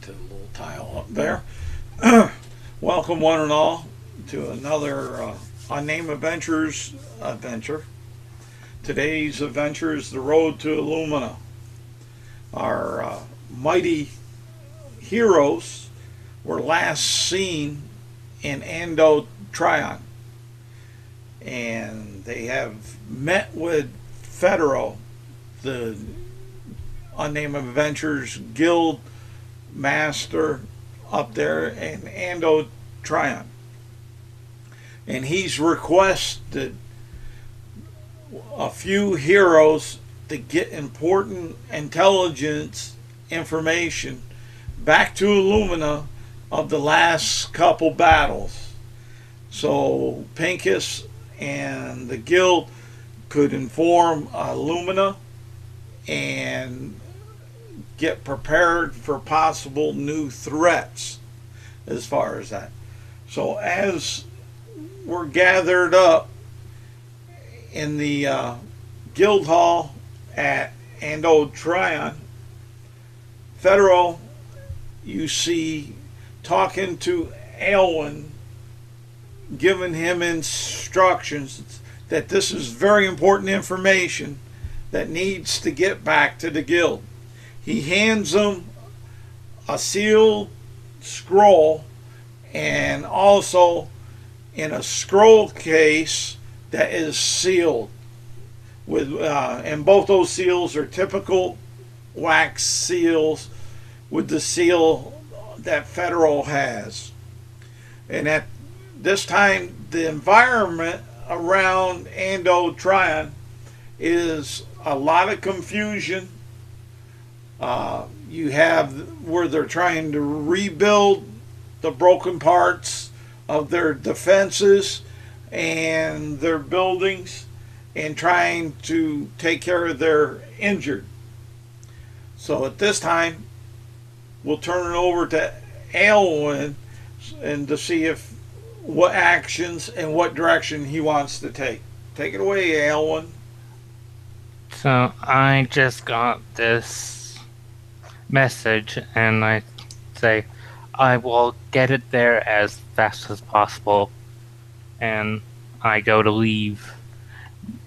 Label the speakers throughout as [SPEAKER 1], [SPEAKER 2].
[SPEAKER 1] to the little tile up there. Welcome one and all to another Unnamed Adventures adventure. Today's adventure is the road to Illumina. Our mighty heroes were last seen in ANDO TRION, and they have met with Federo, the Unnamed Adventures Guild master up there in ANDO TRION, and he's requested a few heroes to get important intelligence information back to Illumina of the last couple battles, so Pincus and the guild could inform Illumina and get prepared for possible new threats as far as that. So as we're gathered up in the guild hall at ANDO TRION, Federo, you see, talking to Aylwin, giving him instructions that this is very important information that needs to get back to the guild. He hands him a sealed scroll, and also in a scroll case that is sealed with and both those seals are typical wax seals with the seal that Federo has. And at this time, the environment around ANDO TRION is a lot of confusion. You have where they're trying to rebuild the broken parts of their defenses and their buildings, and trying to take care of their injured. So at this time, we'll turn it over to Aylwin and to see if what actions and what direction he wants to take. Take it away, Aylwin.
[SPEAKER 2] So I just got this message, and I say I will get it there as fast as possible, and I go to leave,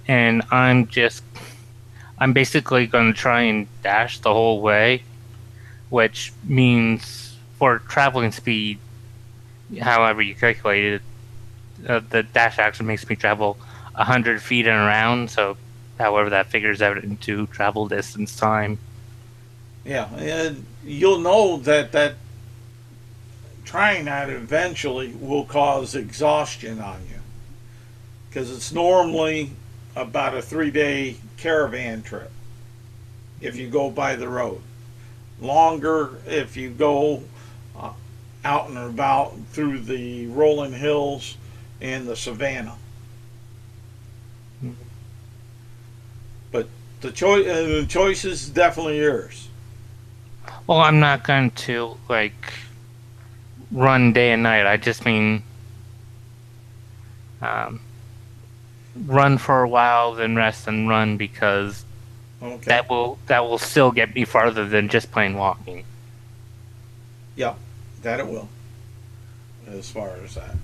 [SPEAKER 2] and I'm basically going to try and dash the whole way, which means for traveling speed, however you calculate it, the dash action makes me travel 100 feet and around, so however that figures out into travel distance time.
[SPEAKER 1] Yeah, and you'll know that trying that eventually will cause exhaustion on you, because it's normally about a 3-day caravan trip if you go by the road. Longer if you go out and about through the rolling hills and the savannah. But the choice is definitely yours.
[SPEAKER 2] Well, I'm not going to run day and night. I just mean run for a while, then rest and run, because
[SPEAKER 1] okay,
[SPEAKER 2] that will still get me farther than just plain walking.
[SPEAKER 1] Yeah, that it will. As far as that.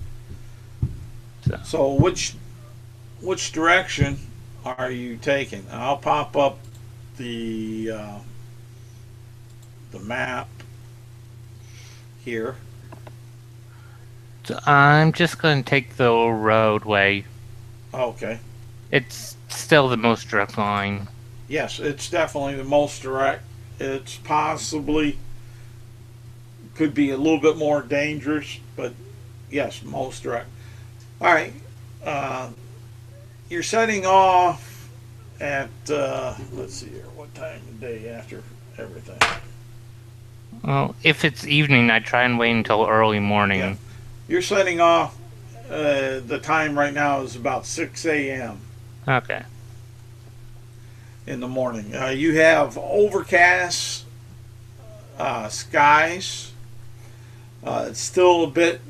[SPEAKER 1] So which direction are you taking? I'll pop up the map here.
[SPEAKER 2] So I'm just going to take the roadway.
[SPEAKER 1] Okay.
[SPEAKER 2] It's still the most direct line.
[SPEAKER 1] Yes, it's definitely the most direct. It's possibly could be a little bit more dangerous, but yes, most direct. All right. You're setting off at let's see here, what time of day after everything?
[SPEAKER 2] Well, if it's evening, I try and wait until early morning.
[SPEAKER 1] Yeah. You're setting off. The time right now is about 6 a.m.
[SPEAKER 2] Okay.
[SPEAKER 1] in the morning. You have overcast skies. It's still a bit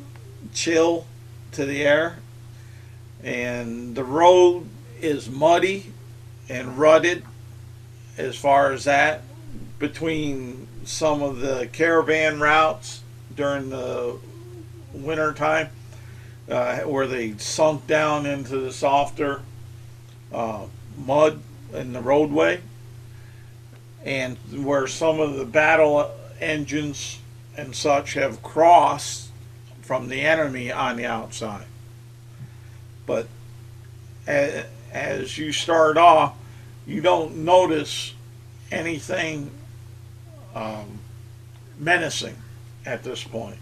[SPEAKER 1] chill to the air, and the road is muddy and rutted as far as that, between some of the caravan routes during the winter time, where they sunk down into the softer mud in the roadway, and where some of the battle engines and such have crossed from the enemy on the outside. But as you start off, you don't notice anything menacing at this point.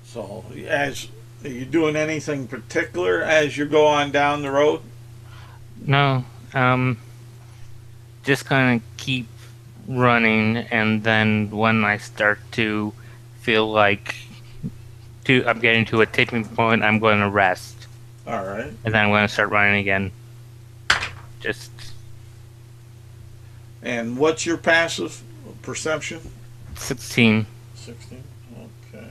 [SPEAKER 1] So, are you doing anything particular as you go on down the road?
[SPEAKER 2] No, just kind of keep running, and then when I start to feel like I'm getting to a tipping point, I'm going to rest.
[SPEAKER 1] All right.
[SPEAKER 2] And then I'm going to start running again. Just.
[SPEAKER 1] And what's your passive perception?
[SPEAKER 2] 16.
[SPEAKER 1] 16. Okay.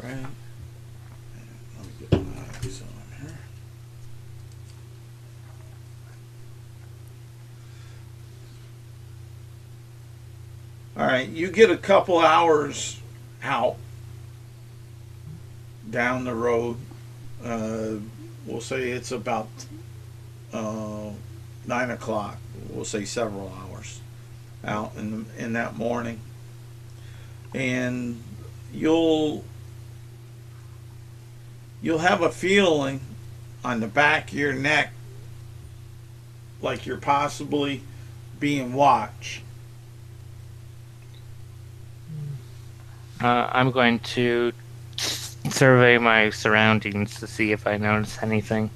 [SPEAKER 1] All right. Let me get my eyes on here. All right, you get a couple hours out down the road. We'll say it's about 9 o'clock. We'll say several hours out in that morning, and you'll have a feeling on the back of your neck like you're possibly being watched.
[SPEAKER 2] I'm going to survey my surroundings to see if I notice anything.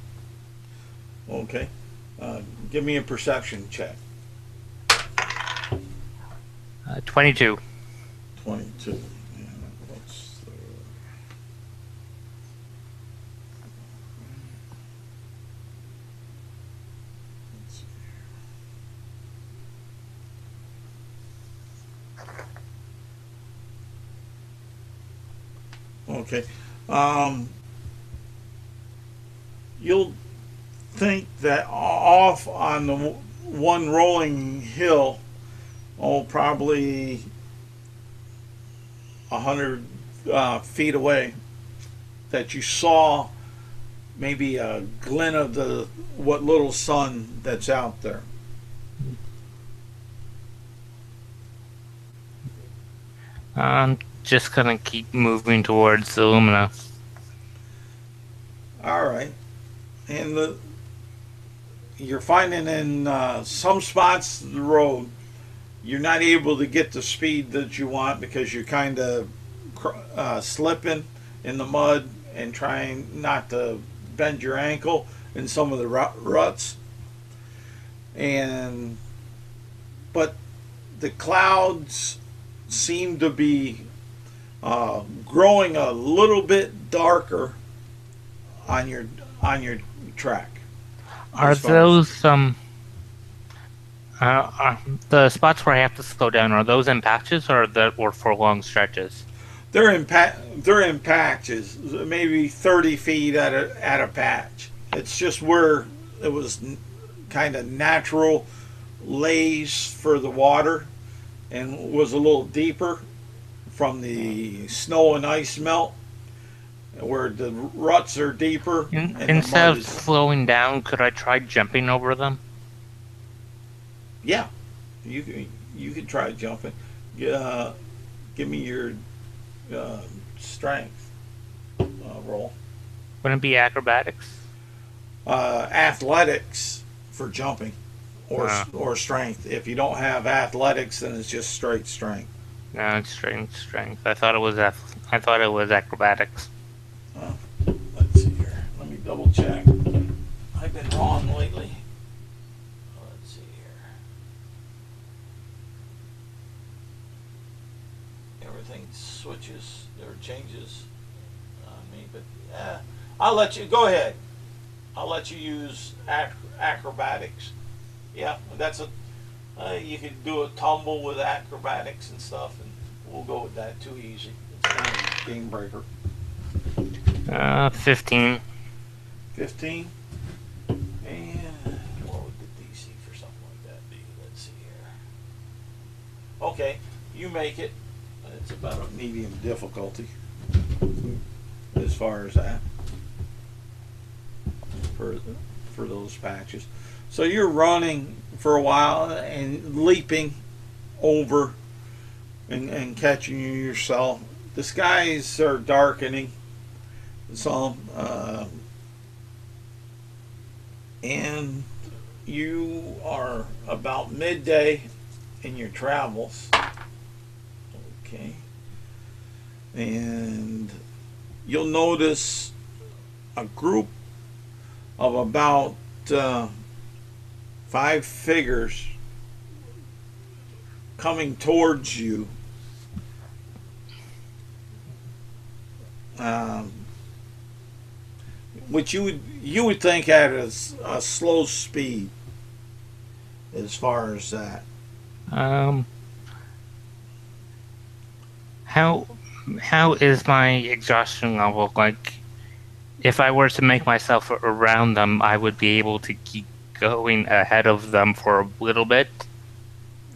[SPEAKER 1] Okay. Give me a perception check.
[SPEAKER 2] 22.
[SPEAKER 1] 22. Yeah, what's the... Let's see here. Okay. You'll think that off on the one rolling hill, probably 100 feet away, that you saw maybe a glint of what little sun that's out there.
[SPEAKER 2] I'm just gonna keep moving towards the Illumina.
[SPEAKER 1] All right, and you're finding in some spots of the road you're not able to get the speed that you want because you're kind of slipping in the mud and trying not to bend your ankle in some of the ruts. But the clouds seem to be growing a little bit darker on your track.
[SPEAKER 2] Are those the spots where I have to slow down? Are those in patches or for long stretches?
[SPEAKER 1] They're in patches, maybe 30 feet at a patch. It's just where it was kind of natural lays for the water and was a little deeper from the snow and ice melt, where the ruts are deeper.
[SPEAKER 2] Instead of slowing down, could I try jumping over them?
[SPEAKER 1] Yeah, you could try jumping. Give me your strength roll.
[SPEAKER 2] Wouldn't it be acrobatics?
[SPEAKER 1] Athletics for jumping, or strength. If you don't have athletics, then it's just straight strength.
[SPEAKER 2] No, it's strength. I thought it was acrobatics.
[SPEAKER 1] Let's see here. Let me double check. I've been wrong lately. Let's see here. Everything switches or changes on me, but I'll let you go ahead. I'll let you use acrobatics. Yeah, that's you could do a tumble with acrobatics and stuff, and We'll go with that. Too easy. It's not a game breaker.
[SPEAKER 2] 15.
[SPEAKER 1] 15. And what would the DC for something like that be? Let's see here. Okay, you make it. It's about a medium difficulty as far as that for those patches. So you're running for a while and leaping over and catching yourself. The skies are darkening some, and you are about midday in your travels. Okay. And you'll notice a group of about 5 figures coming towards you. Which you would think at a slow speed, as far as that.
[SPEAKER 2] How is my exhaustion level? Like, if I were to make myself around them, I would be able to keep going ahead of them for a little bit.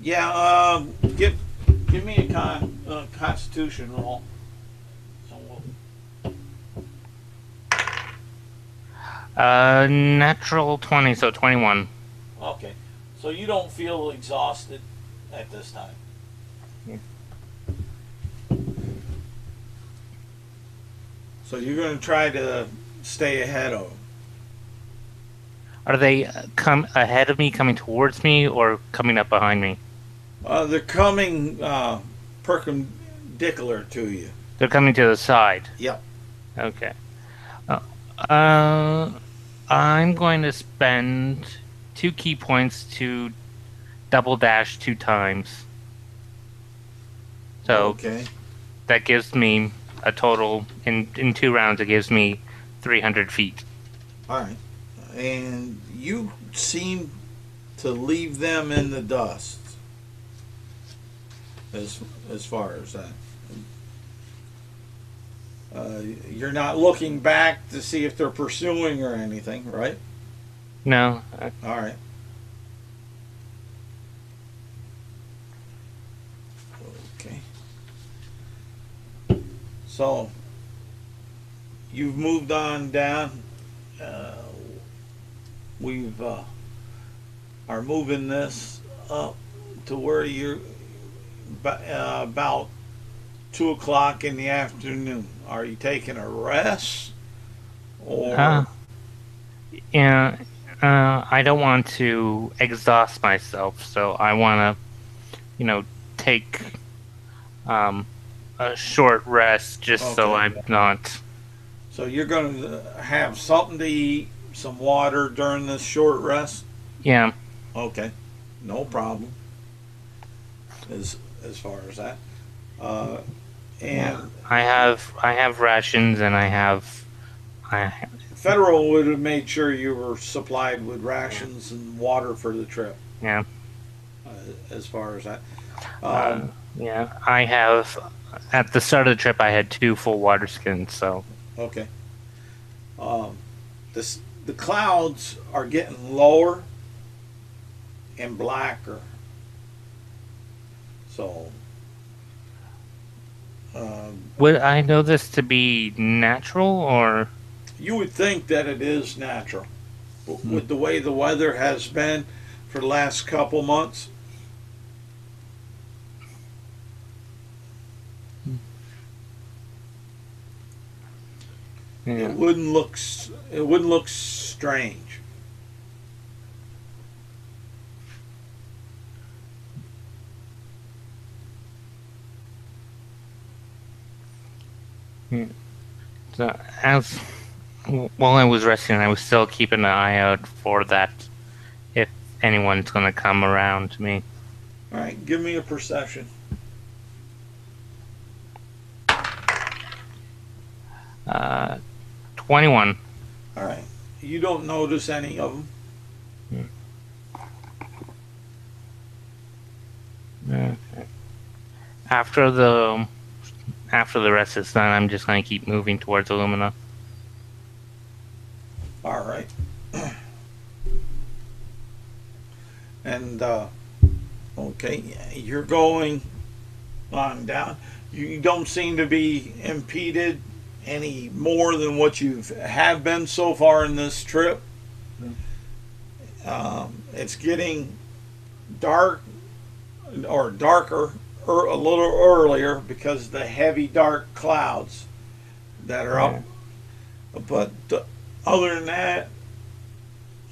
[SPEAKER 1] Yeah. Give me a Constitution roll.
[SPEAKER 2] Natural 20, so 21.
[SPEAKER 1] Okay. So you don't feel exhausted at this time. So you're going to try to stay ahead of them.
[SPEAKER 2] Are they come ahead of me, coming towards me, or coming up behind me?
[SPEAKER 1] They're coming perpendicular to you.
[SPEAKER 2] They're coming to the side.
[SPEAKER 1] Yep.
[SPEAKER 2] Okay. I'm going to spend 2 key points to double dash 2 times. So
[SPEAKER 1] okay.
[SPEAKER 2] That gives me a total, in 2 rounds, it gives me 300 feet.
[SPEAKER 1] All right. And you seem to leave them in the dust as far as that. You're not looking back to see if they're pursuing or anything, right?
[SPEAKER 2] No.
[SPEAKER 1] All right. Okay. So you've moved on down. We've are moving this up to where you're about 2 o'clock in the afternoon. Are you taking a rest, or?
[SPEAKER 2] Yeah, I don't want to exhaust myself, so I want to, take a short rest just so I'm not.
[SPEAKER 1] So you're going to have something to eat, some water during this short rest?
[SPEAKER 2] Yeah.
[SPEAKER 1] Okay, no problem. As far as that, and
[SPEAKER 2] I have rations, and I have.
[SPEAKER 1] Federal would have made sure you were supplied with rations and water for the trip.
[SPEAKER 2] Yeah.
[SPEAKER 1] As far as that.
[SPEAKER 2] Yeah, I have. At the start of the trip, I had 2 full water skins, so.
[SPEAKER 1] Okay. The clouds are getting lower and blacker. So.
[SPEAKER 2] Would I know this to be natural, or?
[SPEAKER 1] You would think that it is natural. With the way the weather has been for the last couple months.
[SPEAKER 2] Yeah.
[SPEAKER 1] It wouldn't look strange.
[SPEAKER 2] Yeah. So while I was resting, I was still keeping an eye out for that, if anyone's going to come around to me.
[SPEAKER 1] All right, give me a perception.
[SPEAKER 2] 21.
[SPEAKER 1] All right, you don't notice any of them.
[SPEAKER 2] Okay. After the rest is done, I'm just going to keep moving towards Illumina.
[SPEAKER 1] All right. And okay, you're going on down. You don't seem to be impeded any more than what you have been so far in this trip. It's getting dark or darker a little earlier because of the heavy dark clouds that are up. But other than that,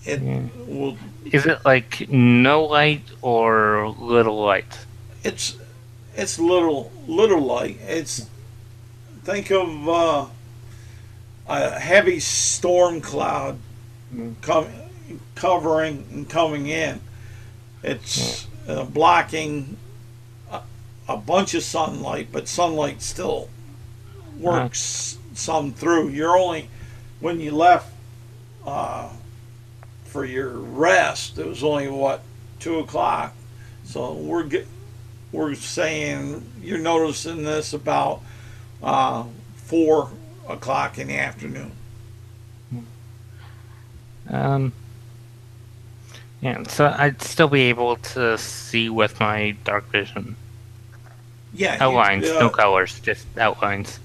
[SPEAKER 1] it will.
[SPEAKER 2] Is it like no light or little light?
[SPEAKER 1] It's little light. It's think of a heavy storm cloud covering and coming in. It's blocking a bunch of sunlight, but sunlight still works some through. You're only when you left for your rest. It was only what 2 o'clock. So we're saying you're noticing this about 4 o'clock in the afternoon.
[SPEAKER 2] Yeah, so I'd still be able to see with my dark vision.
[SPEAKER 1] Yeah,
[SPEAKER 2] outlines, no colors, just outlines.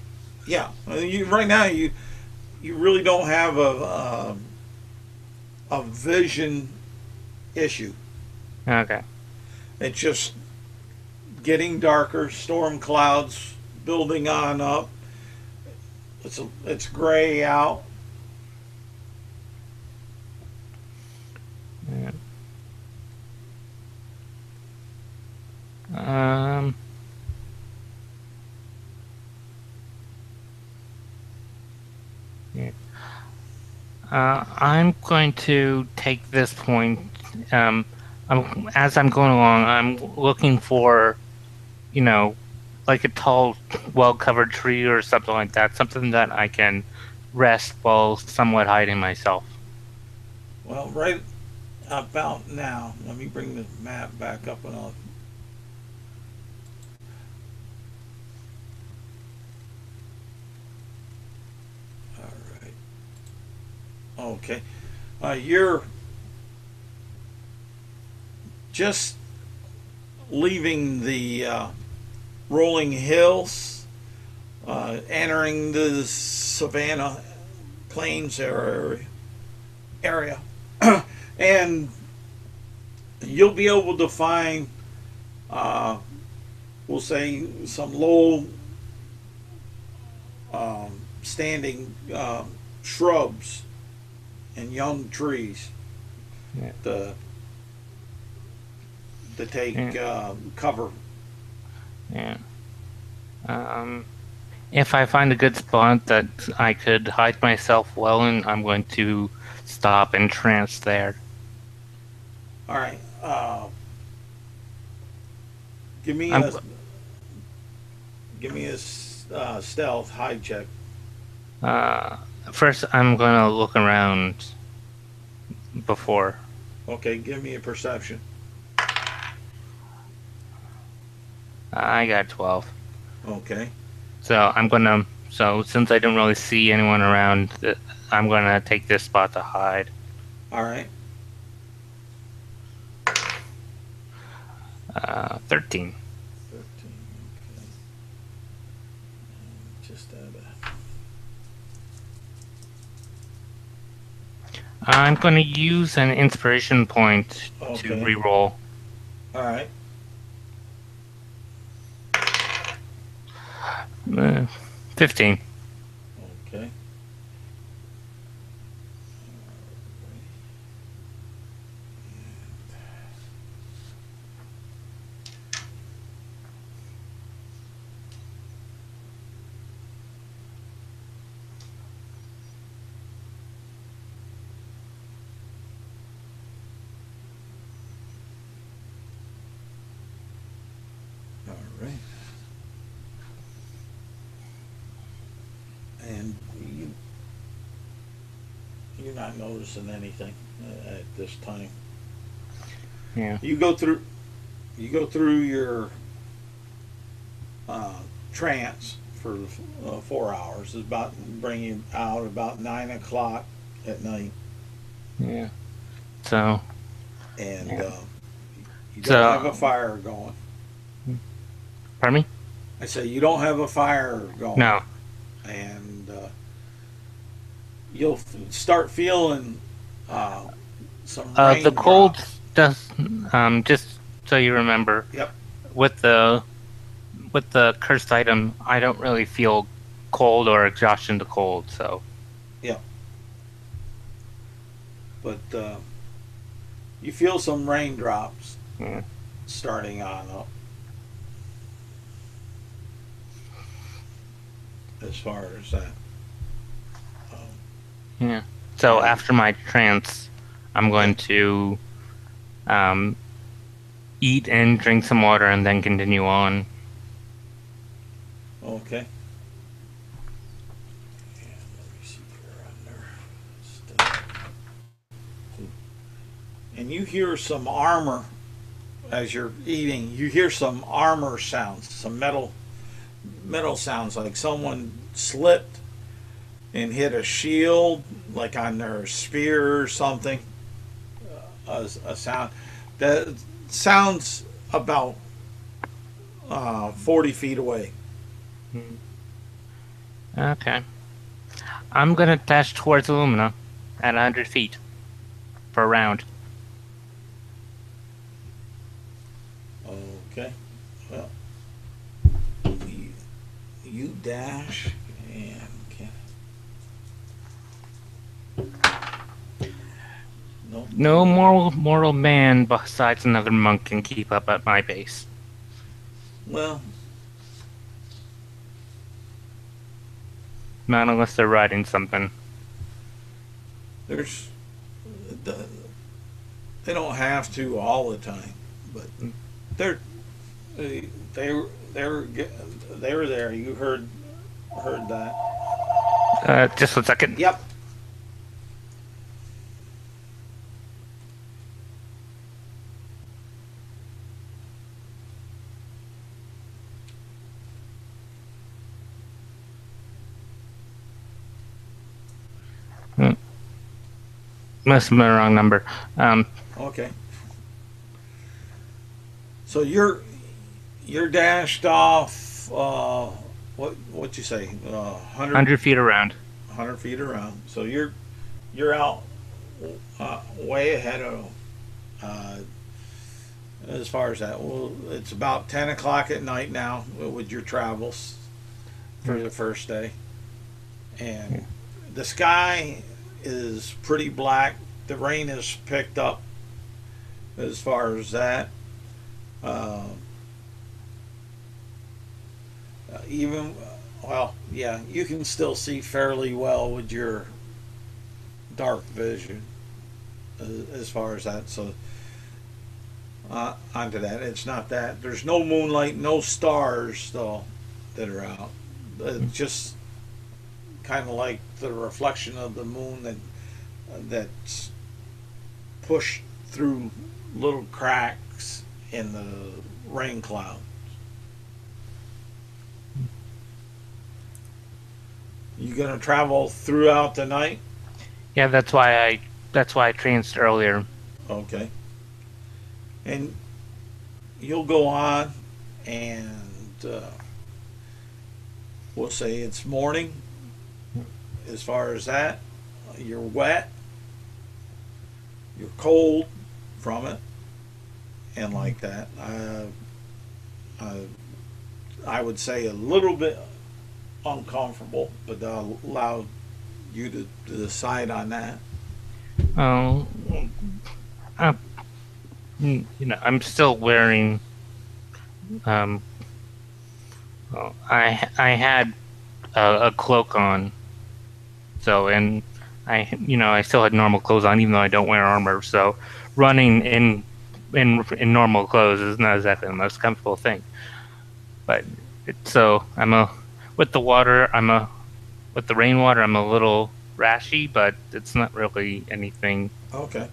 [SPEAKER 1] Yeah, right now you really don't have a vision issue.
[SPEAKER 2] Okay.
[SPEAKER 1] It's just getting darker, storm clouds building on up. It's gray out.
[SPEAKER 2] Yeah. Yeah. I'm going to take this point. As I'm going along, I'm looking for, like a tall, well-covered tree or something like that. Something that I can rest while somewhat hiding myself.
[SPEAKER 1] Well, right about now, let me bring the map back up and I'll. All right. Okay. You're just leaving the rolling hills, entering the savanna plains area, and you'll be able to find, we'll say, some low standing shrubs and young trees to take cover.
[SPEAKER 2] Yeah. If I find a good spot that I could hide myself well in, I'm going to stop and trance there.
[SPEAKER 1] All right. Give me a stealth hide check.
[SPEAKER 2] First, I'm going to look around before.
[SPEAKER 1] Okay, give me a perception.
[SPEAKER 2] I got 12.
[SPEAKER 1] Okay.
[SPEAKER 2] So since I don't really see anyone around, I'm going to take this spot to hide.
[SPEAKER 1] All right.
[SPEAKER 2] 13.
[SPEAKER 1] 13. Okay. Just
[SPEAKER 2] I'm going to use an inspiration point to reroll.
[SPEAKER 1] All right.
[SPEAKER 2] 15.
[SPEAKER 1] Okay. All right. And you're not noticing anything at this time.
[SPEAKER 2] Yeah.
[SPEAKER 1] You go through your trance for 4 hours. It's about bring you out about 9 o'clock at night,
[SPEAKER 2] Yeah. So.
[SPEAKER 1] and
[SPEAKER 2] Yeah.
[SPEAKER 1] you don't
[SPEAKER 2] So.
[SPEAKER 1] have a fire going.
[SPEAKER 2] Pardon me?
[SPEAKER 1] I say you don't have a fire going.
[SPEAKER 2] No.
[SPEAKER 1] And you'll start feeling some
[SPEAKER 2] The cold
[SPEAKER 1] raindrops.
[SPEAKER 2] does. Just so you remember.
[SPEAKER 1] Yep.
[SPEAKER 2] With the cursed item, I don't really feel cold or exhaustion to cold. So.
[SPEAKER 1] Yep. But you feel some raindrops starting on up. As far as that.
[SPEAKER 2] Yeah. So after my trance, I'm going to eat and drink some water and then continue on.
[SPEAKER 1] Okay. And let me see here under. And you hear some armor as you're eating. You hear some armor sounds, some metal sounds, like someone slipped and hit a shield, like on their spear or something. A sound that sounds about 40 feet away.
[SPEAKER 2] Okay. I'm gonna dash towards Illumina at 100 feet for a round.
[SPEAKER 1] Okay. Well, you dash and
[SPEAKER 2] No mortal man besides another monk can keep up at my pace.
[SPEAKER 1] Well,
[SPEAKER 2] not unless they're riding something.
[SPEAKER 1] They don't have to all the time, but they were there. You heard that.
[SPEAKER 2] Just 1 second.
[SPEAKER 1] Yep.
[SPEAKER 2] Must have been the wrong number.
[SPEAKER 1] Okay. So you're dashed off. What you say?
[SPEAKER 2] 100 feet around.
[SPEAKER 1] 100 feet around. So you're out way ahead of as far as that. Well, it's about 10 o'clock at night now with your travels for the first day, and the sky is pretty black. The rain has picked up as far as that. You can still see fairly well with your dark vision as far as that. So onto that, it's not that there's no moonlight, no stars though that are out. It's just kind of like the reflection of the moon that's pushed through little cracks in the rain cloud. You gonna travel throughout the night?
[SPEAKER 2] Yeah, that's why I tranced earlier.
[SPEAKER 1] Okay. And you'll go on, and we'll say it's morning. As far as that, you're wet, you're cold from it, and like that. I would say a little bit uncomfortable, but I'll allow you to decide on that.
[SPEAKER 2] Oh, I'm still wearing. I had a cloak on, so and I still had normal clothes on, even though I don't wear armor. So running in normal clothes is not exactly the most comfortable thing. But with the rainwater, I'm a little rashy, but it's not really anything.
[SPEAKER 1] Okay.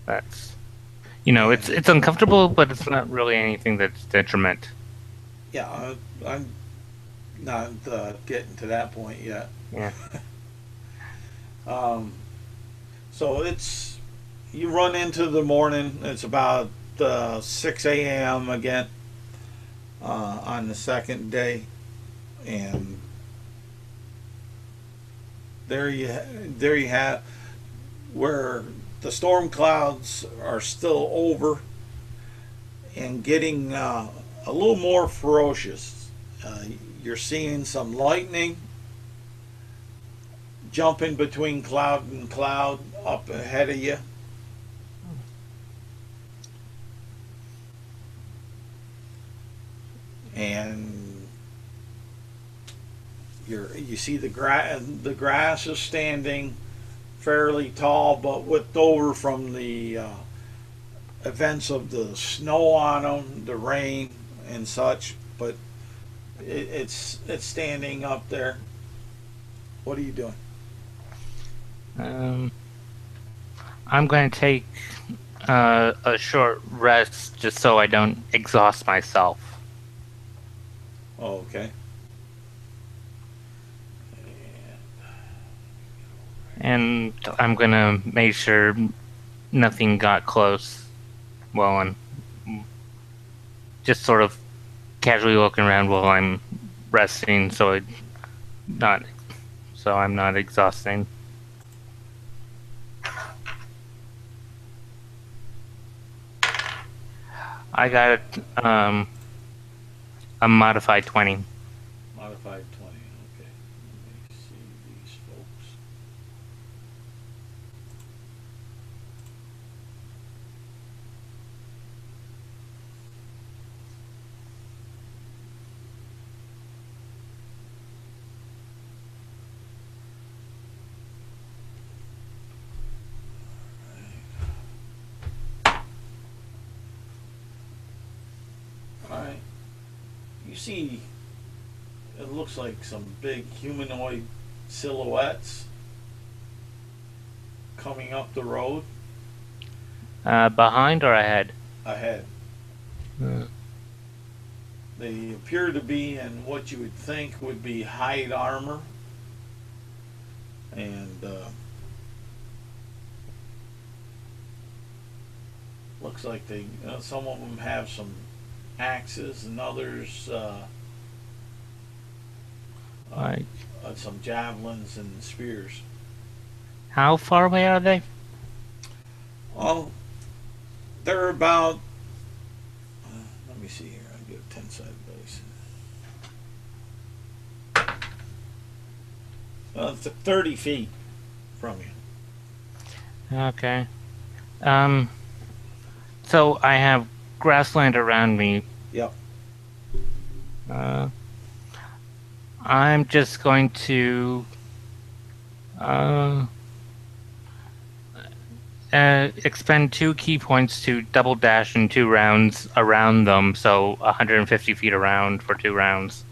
[SPEAKER 2] That's it's uncomfortable, but it's not really anything that's detriment.
[SPEAKER 1] Yeah, I'm not getting to that point yet.
[SPEAKER 2] Yeah.
[SPEAKER 1] Um, so you run into the morning. It's about 6 a.m. again on the second day, and there you have where the storm clouds are still over and getting a little more ferocious. You're seeing some lightning jumping between cloud and cloud up ahead of you. And you see the grass is standing fairly tall, but whipped over from the events of the snow on them, the rain and such. But it's standing up there. What are you doing?
[SPEAKER 2] Um, I'm going to take a short rest just so I don't exhaust myself.
[SPEAKER 1] Oh, okay.
[SPEAKER 2] And I'm going to make sure nothing got close while I'm just sort of casually looking around while I'm resting so I'm not exhausting. I got a modified 20.
[SPEAKER 1] Modified 20. Okay. Let me see these folks. All right. You see, it looks like some big humanoid silhouettes coming up the road
[SPEAKER 2] Behind or ahead?
[SPEAKER 1] ahead. They appear to be in what you would think would be hide armor, and looks like some of them have some axes, and others
[SPEAKER 2] Like,
[SPEAKER 1] some javelins and spears.
[SPEAKER 2] how far away are they?
[SPEAKER 1] Well, they're about. Let me see here. I'll get a 10-side base. It's 30 feet from you.
[SPEAKER 2] Okay. So I have grassland around me.
[SPEAKER 1] Yep.
[SPEAKER 2] I'm just going to expend 2 key points to double dash in 2 rounds around them, so 150 feet around for 2 rounds.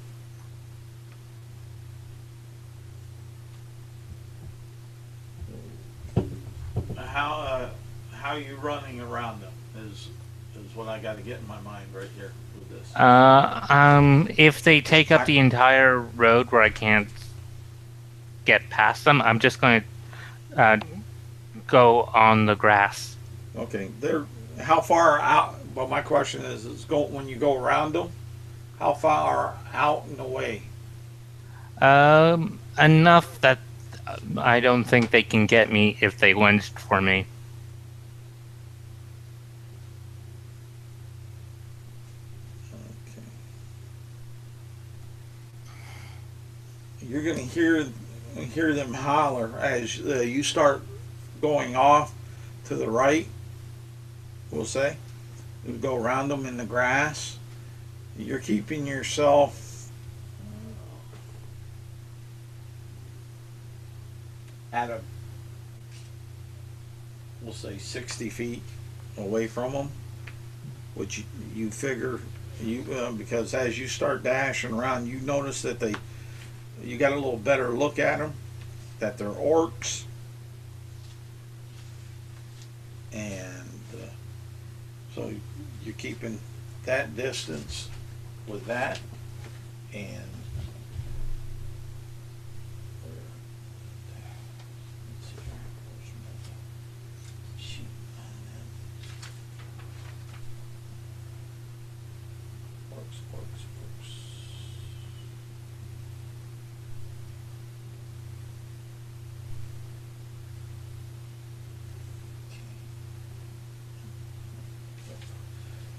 [SPEAKER 1] How you running around them is what I got to get in my mind right here with this.
[SPEAKER 2] If they take up the entire road where I can't get past them, I'm just going to go on the grass.
[SPEAKER 1] Okay, how far out? But my question is when you go around them, how far out and away?
[SPEAKER 2] Enough that I don't think they can get me if they lunged for me.
[SPEAKER 1] Okay. You're gonna hear them holler as you start going off to the right. We'll say you go around them in the grass. You're keeping yourself at we'll say 60 feet away from them, which you figure because as you start dashing around, you notice that you got a little better look at them, that they're orcs, and so you're keeping that distance with that. And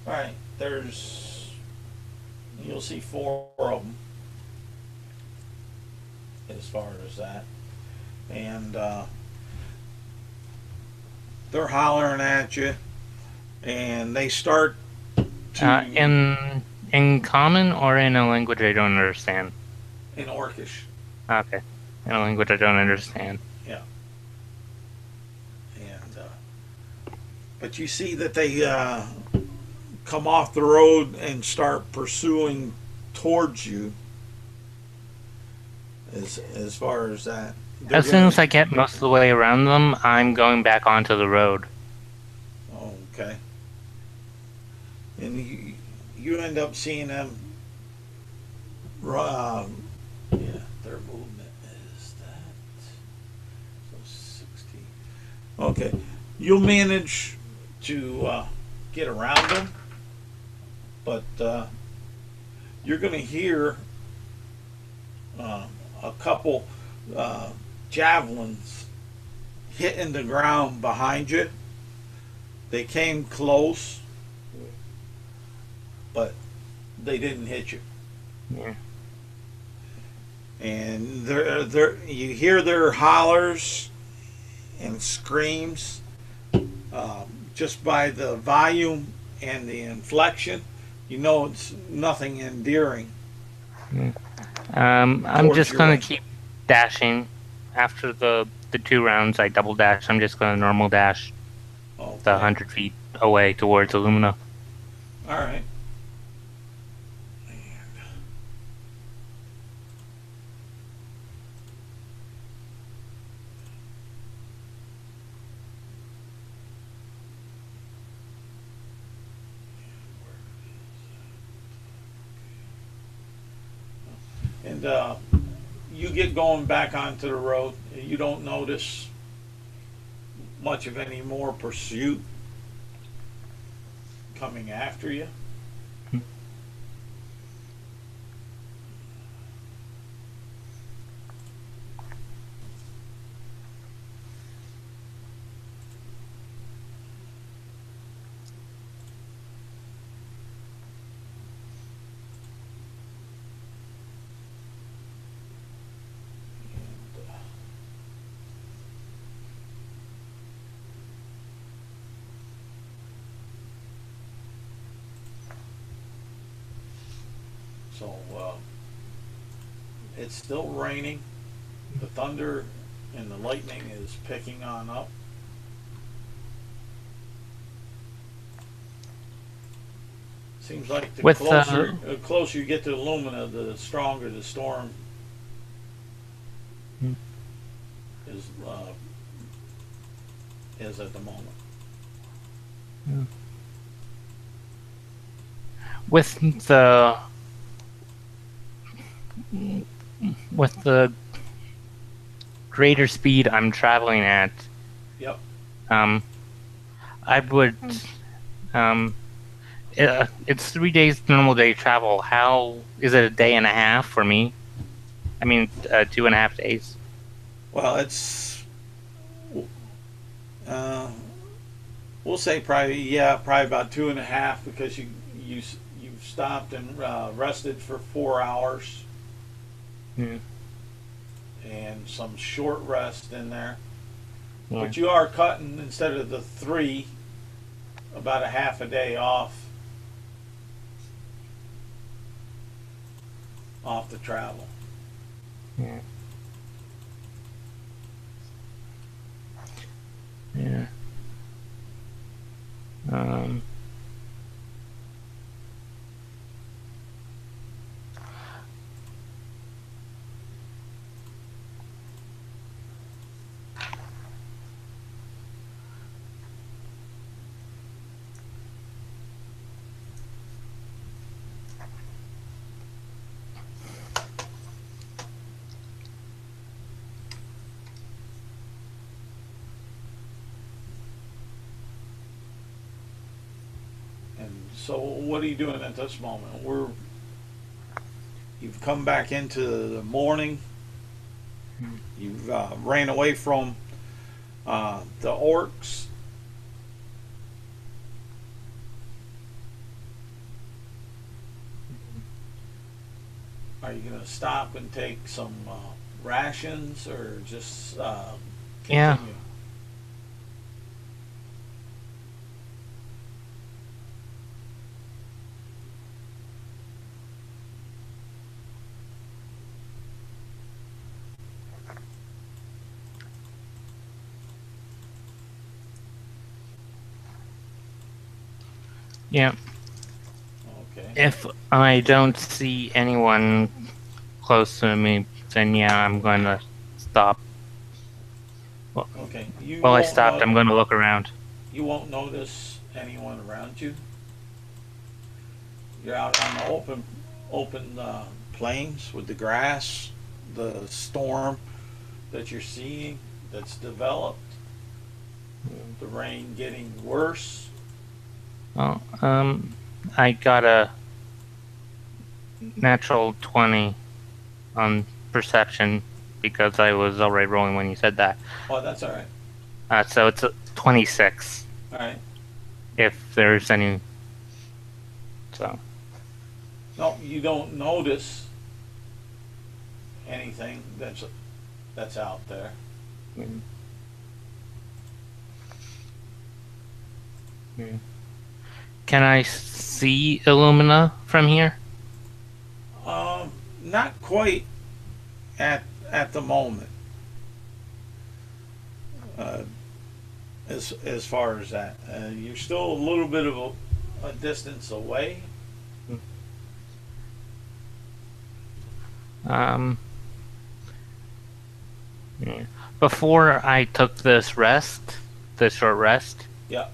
[SPEAKER 1] all right, you'll see 4 of them as far as that. And they're hollering at you, and they start to...
[SPEAKER 2] in common or in a language I don't understand?
[SPEAKER 1] in Orcish.
[SPEAKER 2] Okay. In a language I don't understand.
[SPEAKER 1] Yeah. And but you see that they come off the road and start pursuing towards you. As far as that.
[SPEAKER 2] As soon as I get most of the way around them, I'm going back onto the road.
[SPEAKER 1] Okay. And you end up seeing them. Yeah, their movement is that. So 60. Okay. You'll manage to get around them, but you're going to hear a couple javelins hitting the ground behind you. They came close, but they didn't hit you.
[SPEAKER 2] Yeah.
[SPEAKER 1] And you hear their hollers and screams just by the volume and the inflection. You know it's nothing endearing.
[SPEAKER 2] Yeah. I'm just going to keep dashing. After the 2 rounds, I double dash. I'm just going to normal dash the 100 feet away towards Illumina.
[SPEAKER 1] All right. And you get going back onto the road. You don't notice much of any more pursuit coming after you. So it's still raining. The thunder and the lightning is picking on up. Seems like the closer you get to Illumina, the stronger the storm is at the moment.
[SPEAKER 2] Yeah. With the greater speed I'm traveling at,
[SPEAKER 1] yep.
[SPEAKER 2] I would it's 3 days normal day travel. How is it a day and a half for me? I mean 2.5 days.
[SPEAKER 1] Well, it's we'll say probably about 2.5 because you've stopped and rested for 4 hours.
[SPEAKER 2] Yeah.
[SPEAKER 1] And some short rest in there.
[SPEAKER 2] Yeah.
[SPEAKER 1] But you are cutting, instead of the 3, about a half a day off the travel.
[SPEAKER 2] Yeah. Yeah.
[SPEAKER 1] So what are you doing at this moment? You've come back into the morning. You've ran away from the orcs. Are you gonna stop and take some rations, or just
[SPEAKER 2] Yeah.
[SPEAKER 1] continue?
[SPEAKER 2] Yeah.
[SPEAKER 1] Okay.
[SPEAKER 2] If I don't see anyone close to me, then yeah, I'm going to stop. Well,
[SPEAKER 1] Okay. You
[SPEAKER 2] I
[SPEAKER 1] won't
[SPEAKER 2] stopped.
[SPEAKER 1] know.
[SPEAKER 2] I'm going to look around.
[SPEAKER 1] You won't notice anyone around you. You're out on the open plains with the grass, the storm that you're seeing that's developed, the rain getting worse.
[SPEAKER 2] Well, I got a natural 20 on perception because I was already rolling when you said that.
[SPEAKER 1] Oh, that's all right.
[SPEAKER 2] So it's a 26
[SPEAKER 1] All right.
[SPEAKER 2] if there's any. So
[SPEAKER 1] No, you don't notice anything that's out there.
[SPEAKER 2] can I see Illumina from here?
[SPEAKER 1] Not quite at the moment. Uh, as far as that, you're still a little bit of a distance away.
[SPEAKER 2] Um, yeah. Before I took this short rest,
[SPEAKER 1] Yeah.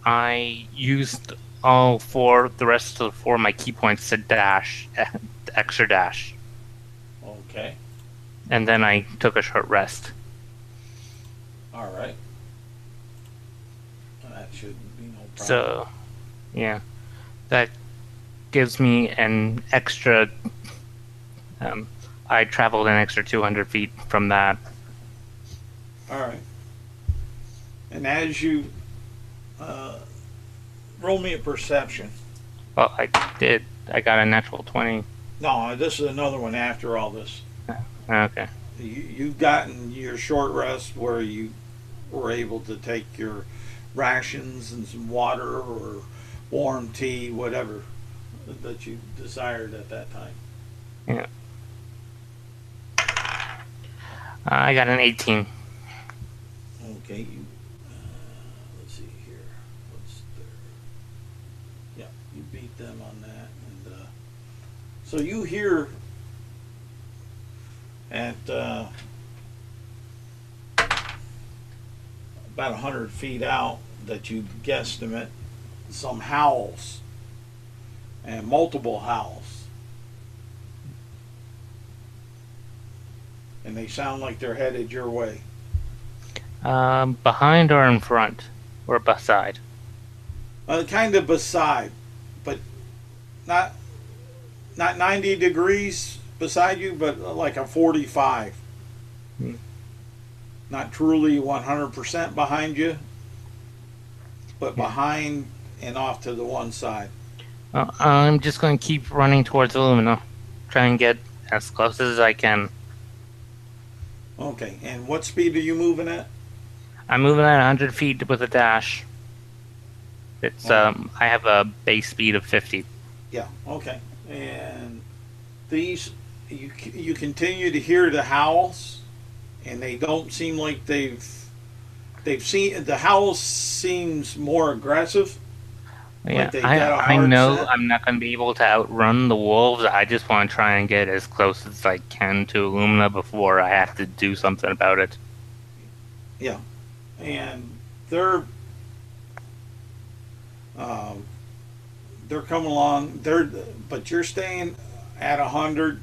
[SPEAKER 2] I used all the rest of my key points to dash, extra dash,
[SPEAKER 1] Okay.
[SPEAKER 2] and then I took a short rest.
[SPEAKER 1] All right. That shouldn't be no problem.
[SPEAKER 2] So, yeah, that gives me an extra. I traveled an extra 200 feet from that.
[SPEAKER 1] All right. And as you roll me a perception.
[SPEAKER 2] Well, I did. I got a natural 20.
[SPEAKER 1] No, this is another one after all this.
[SPEAKER 2] Okay.
[SPEAKER 1] You've gotten your short rest where you were able to take your rations and some water or warm tea, whatever that you desired at that time.
[SPEAKER 2] Yeah. I got an 18.
[SPEAKER 1] Okay. Let's see here. What's there? Yeah, you beat them on that, and so you hear at about 100 feet out that you guesstimate some howls and multiple howls, and they sound like they're headed your way.
[SPEAKER 2] Behind or in front? Or beside?
[SPEAKER 1] Kind of beside, but not 90 degrees beside you, but like a 45. Not truly 100% behind you, but behind and off to the one side.
[SPEAKER 2] I'm just going to keep running towards Illumina. Try and get as close as I can.
[SPEAKER 1] Okay, and what speed are you moving at?
[SPEAKER 2] I'm moving at 100 feet with a dash. It's I have a base speed of 50.
[SPEAKER 1] Yeah, okay. And these, you continue to hear the howls, and they don't seem like they've seen, the howls seems more aggressive.
[SPEAKER 2] Yeah,
[SPEAKER 1] Like they
[SPEAKER 2] I
[SPEAKER 1] got a hard
[SPEAKER 2] know
[SPEAKER 1] scent.
[SPEAKER 2] I'm not going to be able to outrun the wolves. I just want to try and get as close as I can to Illumina before I have to do something about it.
[SPEAKER 1] Yeah, and they're coming along. But you're staying at 100.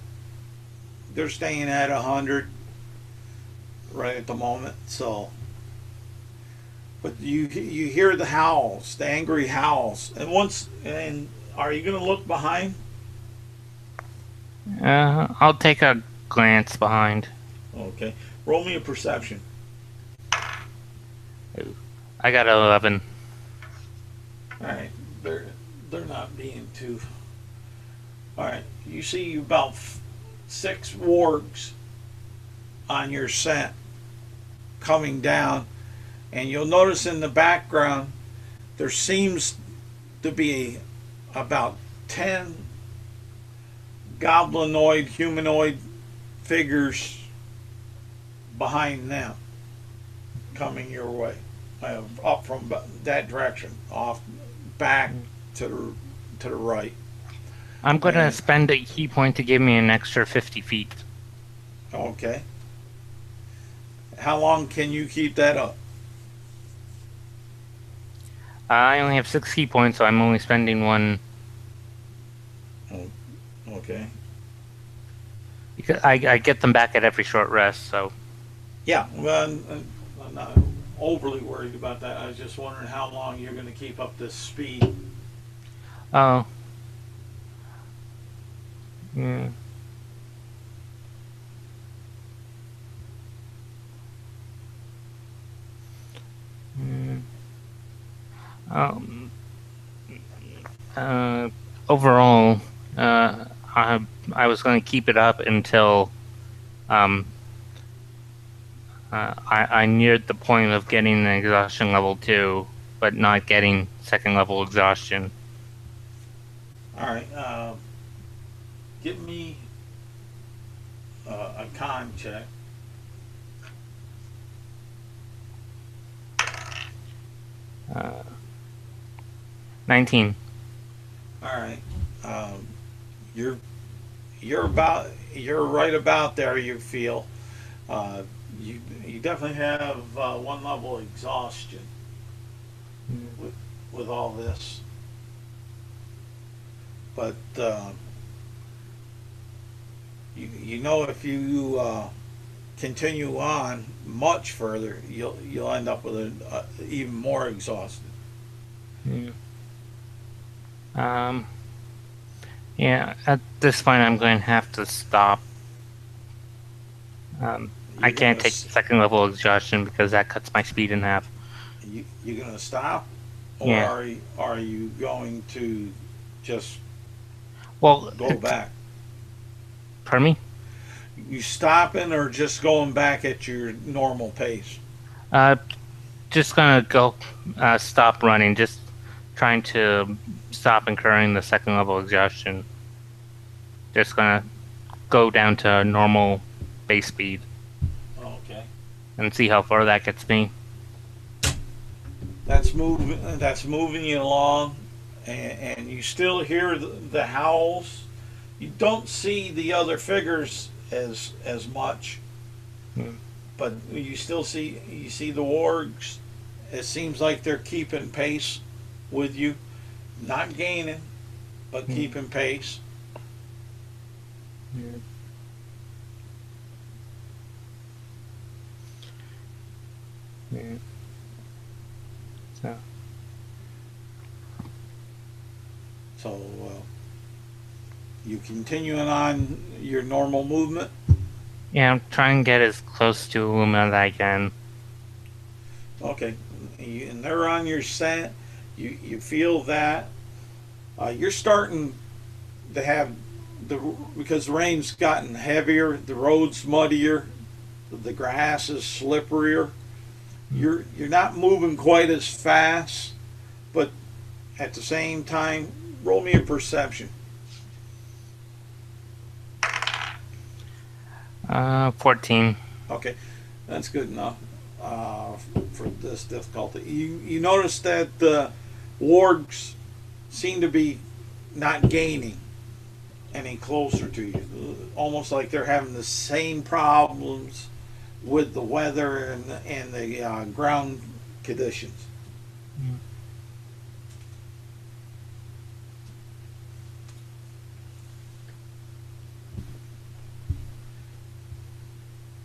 [SPEAKER 1] They're staying at 100 right at the moment. So But you hear the howls, the angry howls, and are you gonna look behind?
[SPEAKER 2] I'll take a glance behind.
[SPEAKER 1] Okay, roll me a perception.
[SPEAKER 2] I got 11.
[SPEAKER 1] All right, they're not being too. All right, you see about 6 wargs on your scent coming down, and you'll notice in the background there seems to be about 10 goblinoid humanoid figures behind them coming your way, up from that direction, off back to the right.
[SPEAKER 2] I'm gonna
[SPEAKER 1] And
[SPEAKER 2] spend a key point to give me an extra 50 feet.
[SPEAKER 1] okay, how long can you keep that up?
[SPEAKER 2] I only have 6 key points, so I'm only spending one.
[SPEAKER 1] Oh, okay.
[SPEAKER 2] Because I get them back at every short rest, so.
[SPEAKER 1] Yeah, well, I'm not overly worried about that. I was just wondering how long you're going to keep up this speed.
[SPEAKER 2] Oh. Yeah. Mm. Um. Uh. Overall, I was going to keep it up until um. I neared the point of getting the exhaustion level 2, but not getting second level exhaustion.
[SPEAKER 1] All right, give me a con check.
[SPEAKER 2] 19.
[SPEAKER 1] All right, um, you're you're right about there. You feel uh, you definitely have 1 level exhaustion with all this, but you know if you continue on much further, you'll end up with even more exhausted.
[SPEAKER 2] Mm. Yeah, at this point I'm going to have to stop. I
[SPEAKER 1] You're
[SPEAKER 2] can't
[SPEAKER 1] gonna
[SPEAKER 2] take second level exhaustion because that cuts my speed in half.
[SPEAKER 1] you're gonna stop, or
[SPEAKER 2] Yeah.
[SPEAKER 1] are you going to just
[SPEAKER 2] Well,
[SPEAKER 1] go back?
[SPEAKER 2] pardon me?
[SPEAKER 1] You stopping or just going back at your normal pace?
[SPEAKER 2] Uh, just gonna go stop running, just trying to stop incurring the second level exhaustion. Just gonna go down to normal base speed
[SPEAKER 1] Okay.
[SPEAKER 2] and see how far that gets me.
[SPEAKER 1] That's moving you along, and you still hear the howls. You don't see the other figures as much,
[SPEAKER 2] Mm.
[SPEAKER 1] but you see the wargs. It seems like they're keeping pace with you, not gaining, but
[SPEAKER 2] Mm.
[SPEAKER 1] keeping pace.
[SPEAKER 2] Yeah. Yeah. So.
[SPEAKER 1] So you continuing on your normal movement.
[SPEAKER 2] Yeah, I'm trying to get as close to Illumina as I can.
[SPEAKER 1] Okay, and they're on your scent. You feel that you're starting to have because the rain's gotten heavier, the road's muddier, the grass is slipperier. You're not moving quite as fast, but at the same time, roll me a perception.
[SPEAKER 2] 14.
[SPEAKER 1] Okay, that's good enough for this difficulty. You notice that the wargs seem to be not gaining any closer to you, almost like they're having the same problems with the weather and the ground conditions.
[SPEAKER 2] Mm.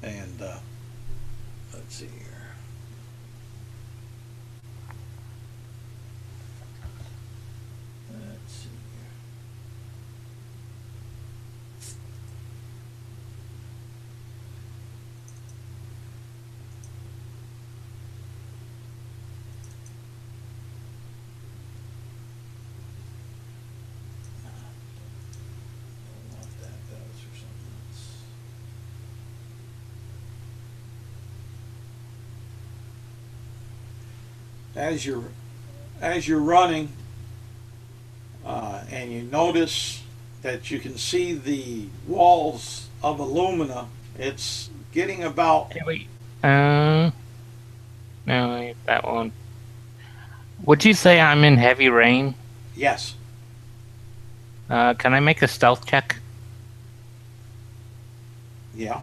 [SPEAKER 1] And let's see here. as you're running, and you notice that you can see the walls of Illumina. It's getting about.
[SPEAKER 2] Hey, wait. No, wait, that one. Would you say I'm in heavy rain?
[SPEAKER 1] Yes.
[SPEAKER 2] Can I make a stealth check?
[SPEAKER 1] Yeah.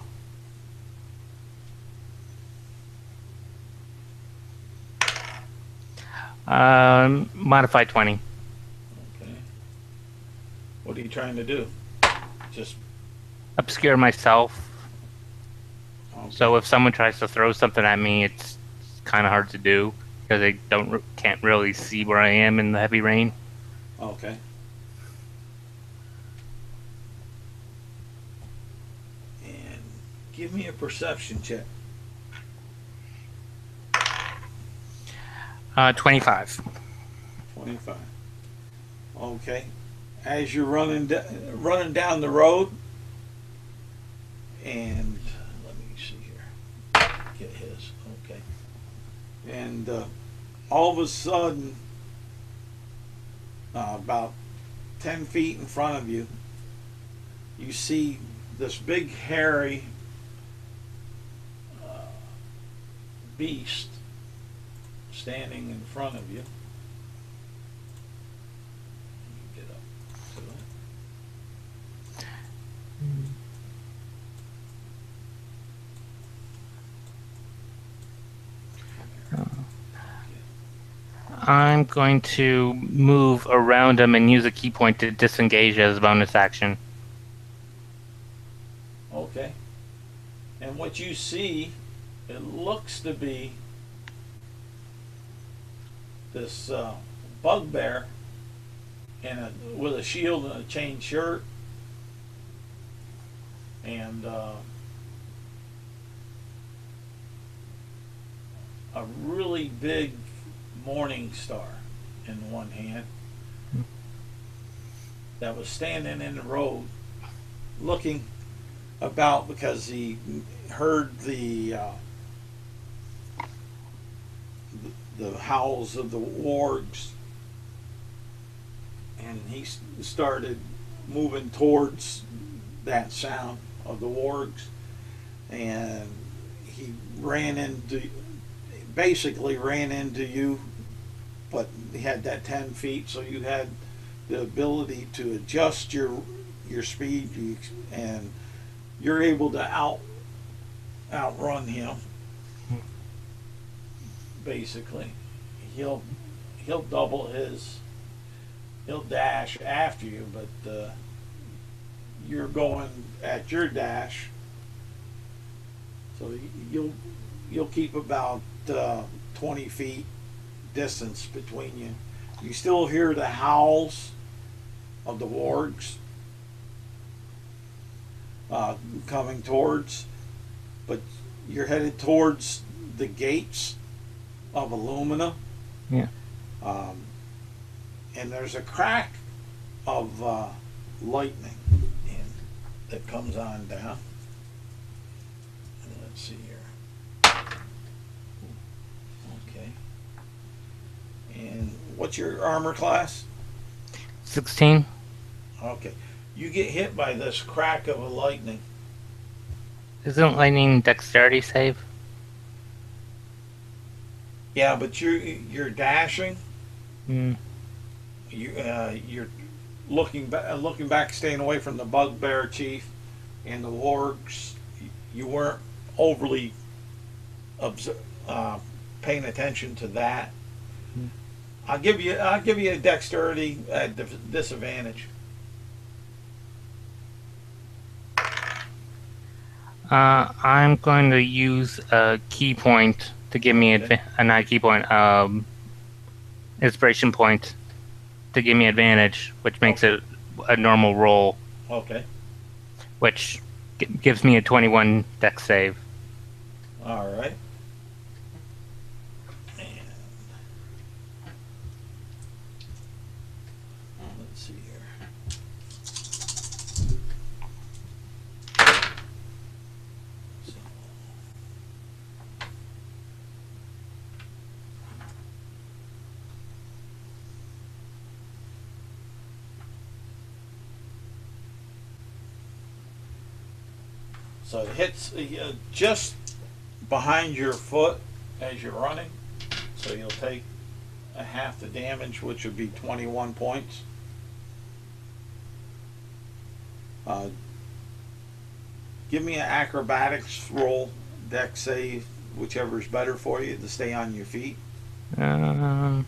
[SPEAKER 2] Modify 20.
[SPEAKER 1] Okay. What are you trying to do? Just
[SPEAKER 2] Obscure myself.
[SPEAKER 1] okay.
[SPEAKER 2] So if someone tries to throw something at me, it's kind of hard to do because they can't really see where I am in the heavy rain.
[SPEAKER 1] Okay. And give me a perception check.
[SPEAKER 2] 25.
[SPEAKER 1] 25. Okay. As you're running down the road, and let me see here. Get his. Okay. And all of a sudden, about 10 feet in front of you, you see this big hairy beast standing in front of you. Get up to it.
[SPEAKER 2] I'm going to move around him and use a key point to disengage as a bonus action.
[SPEAKER 1] Okay. And what you see, it looks to be this bugbear with a shield and a chain shirt, and a really big morning star in one hand that was standing in the road looking about because he heard the howls of the wargs, and he started moving towards that sound of the wargs, and he basically ran into you, but he had that 10 feet, so you had the ability to adjust your speed, and you're able to outrun him. Basically, he'll double he'll dash after you, but you're going at your dash, so you'll keep about 20 feet distance between you. You still hear the howls of the wargs coming towards, but you're headed towards the gates of Illumina.
[SPEAKER 2] Yeah.
[SPEAKER 1] And there's a crack of lightning that comes on down. And let's see here. Okay. And what's your armor class?
[SPEAKER 2] 16.
[SPEAKER 1] Okay. You get hit by this crack of a lightning.
[SPEAKER 2] Isn't lightning dexterity save?
[SPEAKER 1] Yeah, but you're dashing.
[SPEAKER 2] Mm.
[SPEAKER 1] You're looking back, staying away from the bugbear chief and the wargs. You weren't overly paying attention to that.
[SPEAKER 2] Mm.
[SPEAKER 1] I'll give you a dexterity at disadvantage.
[SPEAKER 2] I'm going to use a key point to give me not key point, inspiration point to give me advantage, which makes it a normal roll.
[SPEAKER 1] Okay.
[SPEAKER 2] Which gives me a 21 dex save.
[SPEAKER 1] All right. And let's see here. So, So it hits just behind your foot as you're running. So you'll take a half the damage, which would be 21 points. Give me an acrobatics roll, dex save, whichever is better for you to stay on your feet.
[SPEAKER 2] Well,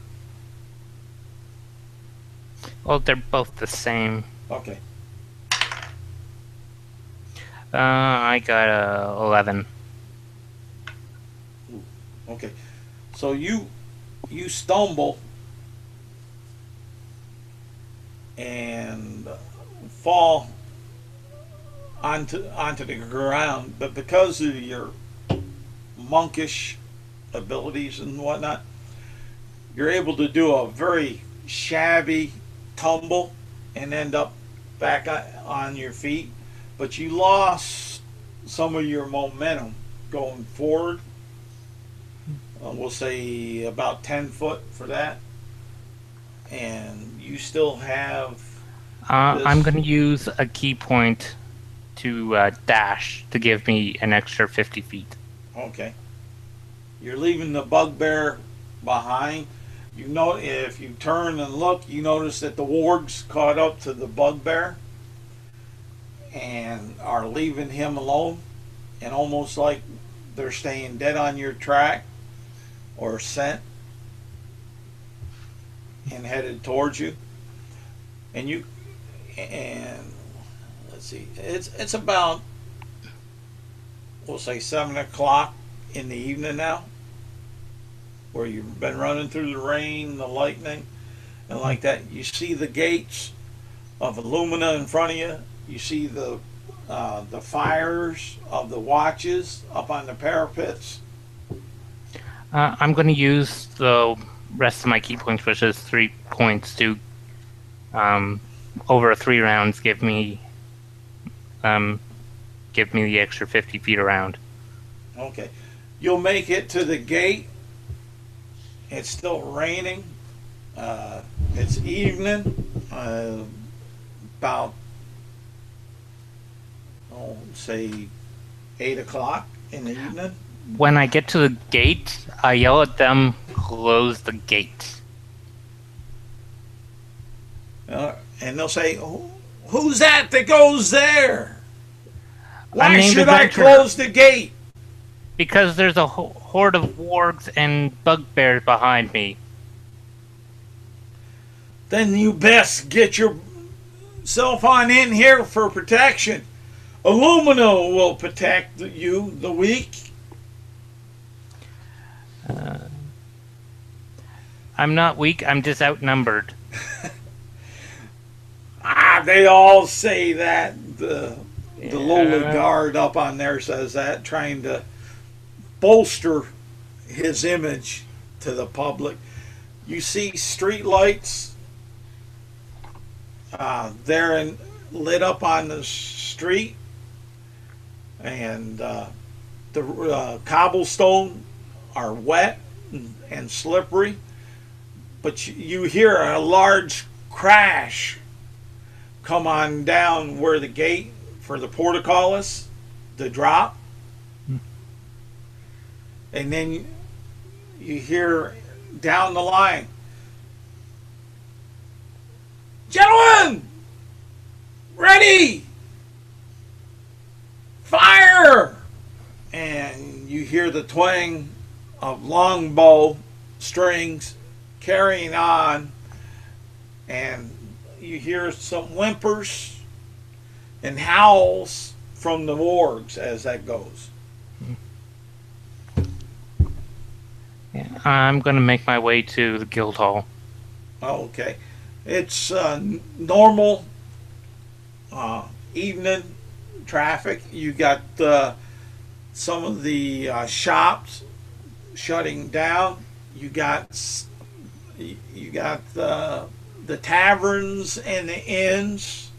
[SPEAKER 2] they're both the same.
[SPEAKER 1] Okay.
[SPEAKER 2] I got a 11.
[SPEAKER 1] Ooh, okay. So you stumble and fall onto the ground, but because of your monkish abilities and whatnot, you're able to do a very shabby tumble and end up back on your feet, but you lost some of your momentum going forward. We'll say about 10 foot for that, and you still have
[SPEAKER 2] I'm going to use a key point to dash to give me an extra 50 feet.
[SPEAKER 1] Okay. You're leaving the bugbear behind. You know, if you turn and look, you notice that the wargs caught up to the bugbear and are leaving him alone, and almost like they're staying dead on your track or scent and headed towards you. And let's see, it's about, we'll say 7 o'clock in the evening now, where you've been running through the rain, the lightning, and like that. You see the gates of Illumina in front of you. You see the fires of the watches up on the parapets.
[SPEAKER 2] I'm going to use the rest of my key points, which is 3 points, to over 3 rounds give me the extra 50 feet around.
[SPEAKER 1] Okay, you'll make it to the gate. It's still raining. It's evening. About, say 8 o'clock in the evening.
[SPEAKER 2] When I get to the gate, I yell at them, "Close the gate."
[SPEAKER 1] And they'll say, "Who's that goes there? Why should I close the gate?"
[SPEAKER 2] Because there's a horde of wargs and bugbears behind me.
[SPEAKER 1] Then you best get yourself on in here for protection. Illumina will protect you, the weak.
[SPEAKER 2] I'm not weak, I'm just outnumbered.
[SPEAKER 1] They all say that. The lowly guard up on there says that, trying to bolster his image to the public. You see street lights there lit up on the street, and the cobblestone are wet and slippery, but you hear a large crash come on down where the gate for the portcullis to drop. And then you hear down the line, "Gentlemen, ready, fire!" And you hear the twang of longbow strings carrying on, and you hear some whimpers and howls from the wargs as that goes.
[SPEAKER 2] Yeah, I'm going to make my way to the guild hall.
[SPEAKER 1] Okay. It's normal evening traffic. You got some of the shops shutting down. You got the taverns and the inns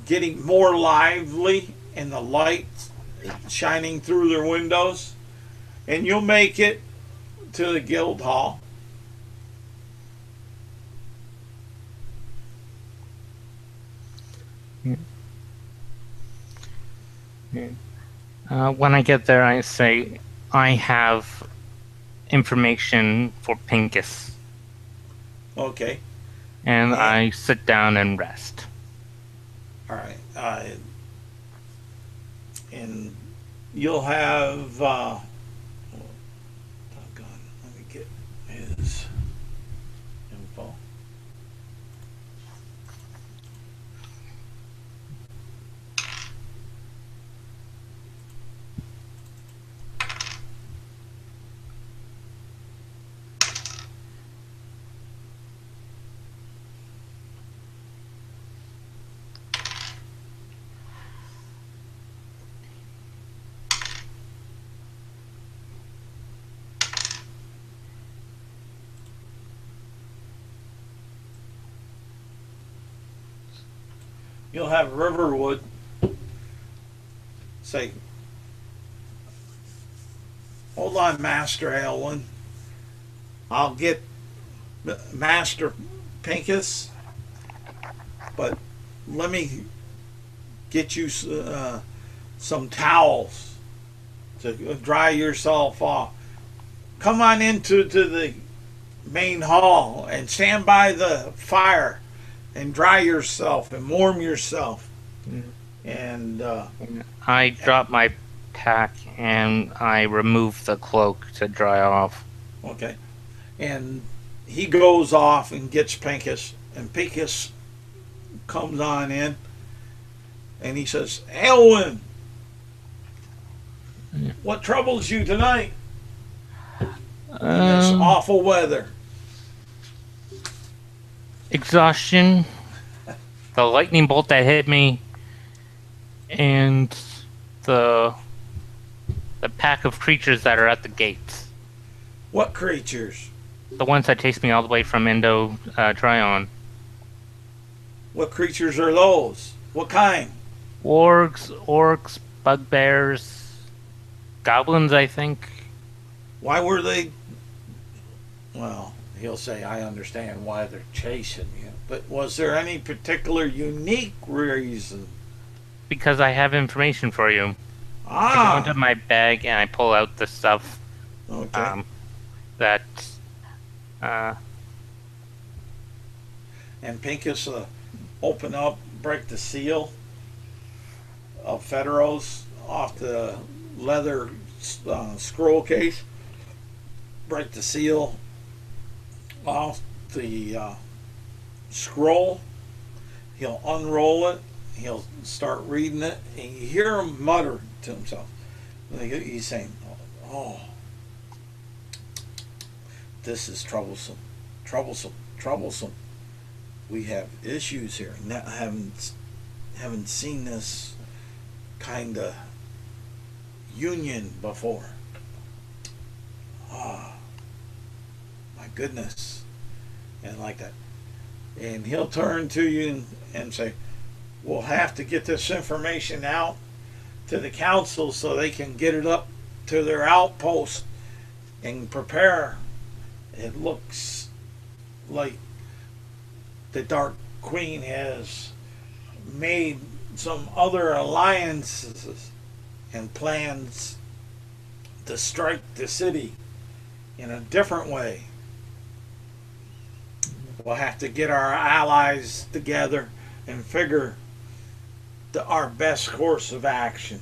[SPEAKER 1] getting more lively, and the lights shining through their windows. And you'll make it to the guild hall.
[SPEAKER 2] When I get there, I say, I have information for Pincus.
[SPEAKER 1] Okay.
[SPEAKER 2] And
[SPEAKER 1] And,
[SPEAKER 2] I sit down and rest.
[SPEAKER 1] all right. And you'll have. Doggone, let me get his info. You'll have Riverwood say, hold on, Master Aylwin. I'll get Master Pincus, but let me get you some towels to dry yourself off. Come on into the main hall and stand by the fire and dry yourself and warm yourself. And
[SPEAKER 2] I drop my pack and I remove the cloak to dry off.
[SPEAKER 1] okay, and he goes off and gets Pincus, and Pincus comes on in, and he says, "Aylwin, what troubles you tonight in this awful weather?"
[SPEAKER 2] Exhaustion, the lightning bolt that hit me, and the pack of creatures that are at the gates.
[SPEAKER 1] What creatures?
[SPEAKER 2] The ones that chased me all the way from ANDO TRION.
[SPEAKER 1] What creatures are those? What kind?
[SPEAKER 2] Wargs, orcs, bugbears, goblins, I think.
[SPEAKER 1] Why were they? Well, he'll say, I understand why they're chasing you, but was there any particular unique reason?
[SPEAKER 2] Because I have information for you. I go into my bag and I pull out the stuff that
[SPEAKER 1] and Pincus open up, break the seal of Federos off the leather scroll case, break the seal off the scroll. He'll unroll it. He'll start reading it, and you hear him mutter to himself. He's saying, "Oh, this is troublesome, troublesome, troublesome. We have issues here. Haven't seen this kind of union before. Ah, my goodness," and like that. And he'll turn to you and say, "We'll have to get this information out to the council so they can get it up to their outpost and prepare. It looks like the Dark Queen has made some other alliances and plans to strike the city in a different way. We'll have to get our allies together and figure our best course of action.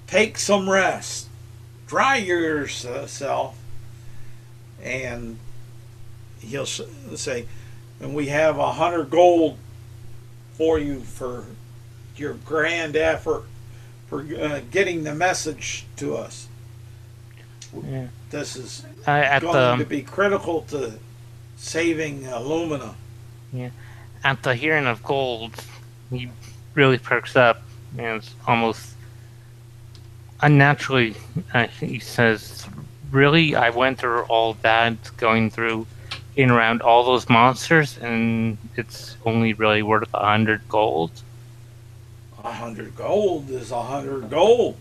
[SPEAKER 1] Take some rest, dry yourself," and he'll say, "and we have 100 gold for you for your grand effort for getting the message to us.
[SPEAKER 2] Yeah.
[SPEAKER 1] This is
[SPEAKER 2] At
[SPEAKER 1] going to be critical to saving Illumina."
[SPEAKER 2] Yeah. At the hearing of gold, he really perks up, and it's almost unnaturally. He says, "Really, I went through all that, going through in around all those monsters, and it's only really worth 100 gold."
[SPEAKER 1] 100 gold is 100 gold.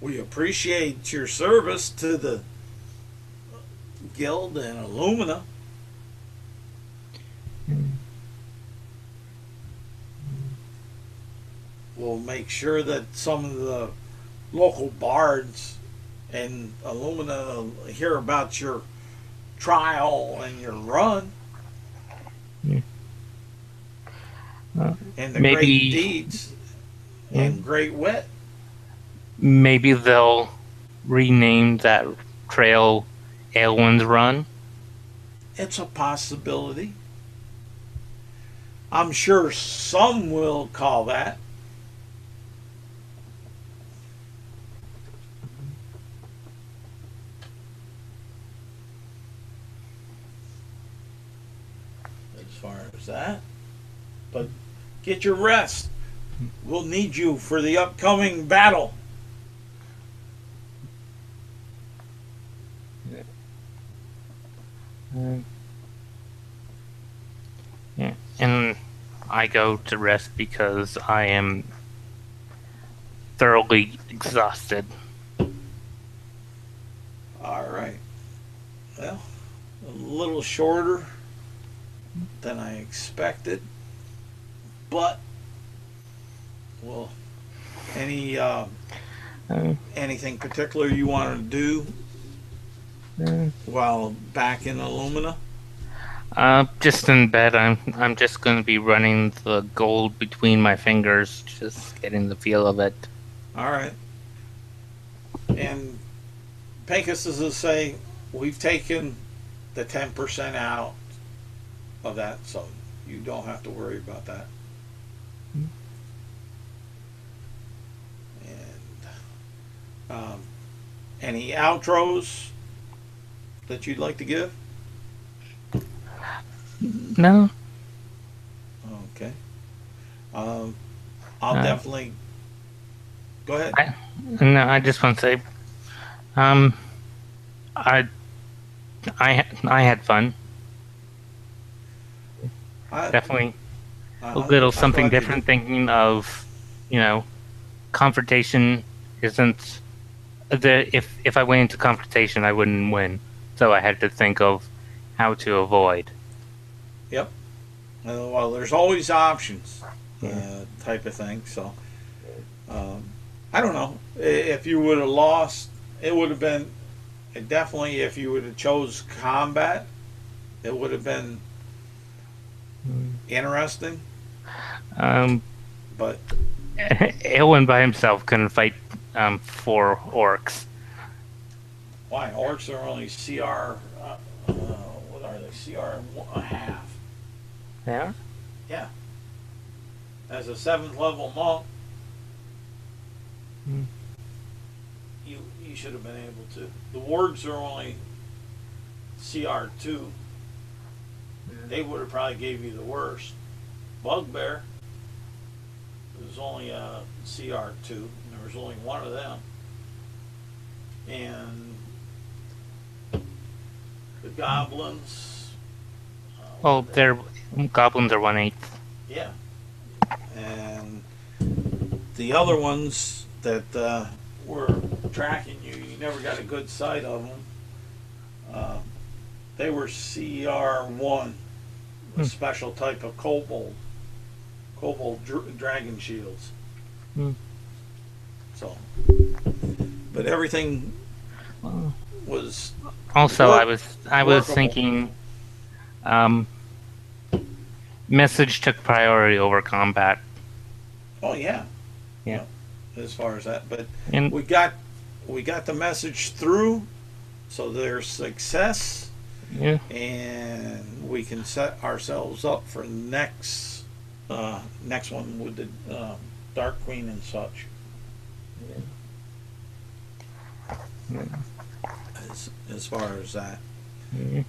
[SPEAKER 1] We appreciate your service to the guild and Illumina. will make sure that some of the local bards in Illumina hear about your trial and your run and the great
[SPEAKER 2] maybe
[SPEAKER 1] deeds and great wit.
[SPEAKER 2] maybe they'll rename that trail Aelwyn's Run.
[SPEAKER 1] It's a possibility. I'm sure some will call that. As far as that. But get your rest. We'll need you for the upcoming battle.
[SPEAKER 2] Yeah, and I go to rest because I am thoroughly exhausted.
[SPEAKER 1] All right. Well, a little shorter than I expected, but well, anything particular you want to do while back in Illumina?
[SPEAKER 2] Just in bed. I'm just going to be running the gold between my fingers, just getting the feel of it.
[SPEAKER 1] All right. And Pincus is to say we've taken the 10% out of that, so you don't have to worry about that. And any outros that you'd like to give?
[SPEAKER 2] No.
[SPEAKER 1] Okay. I'll definitely go ahead.
[SPEAKER 2] I just want to say, I had fun. Definitely a little something different. Thinking of, confrontation isn't if I went into confrontation, I wouldn't win. So I had to think of how to avoid.
[SPEAKER 1] Yep. Well, there's always options, type of thing. So, I don't know. If you would have lost, it would have been definitely. If you would have chose combat, it would have been interesting. But
[SPEAKER 2] Aelwyn by himself couldn't fight 4 orcs.
[SPEAKER 1] Why? Orcs are only CR. What are they? CR and a half.
[SPEAKER 2] Yeah.
[SPEAKER 1] Yeah. As a 7th level monk, you should have been able to. The wargs are only CR2. They would have probably gave you the worst. Bugbear was only a CR2, and there was only one of them. And the goblins.
[SPEAKER 2] Goblins are 1/8.
[SPEAKER 1] Yeah. And the other ones that were tracking you, you never got a good sight of them. They were CR1, a special type of kobold dragon shields. So, but everything was
[SPEAKER 2] also I was thinking message took priority over combat.
[SPEAKER 1] Oh yeah.
[SPEAKER 2] Yeah.
[SPEAKER 1] As far as that, but
[SPEAKER 2] and
[SPEAKER 1] we got the message through, so there's success.
[SPEAKER 2] Yeah.
[SPEAKER 1] And we can set ourselves up for next one with the Dark Queen and such.
[SPEAKER 2] Yeah.
[SPEAKER 1] As far as that.
[SPEAKER 2] Yeah.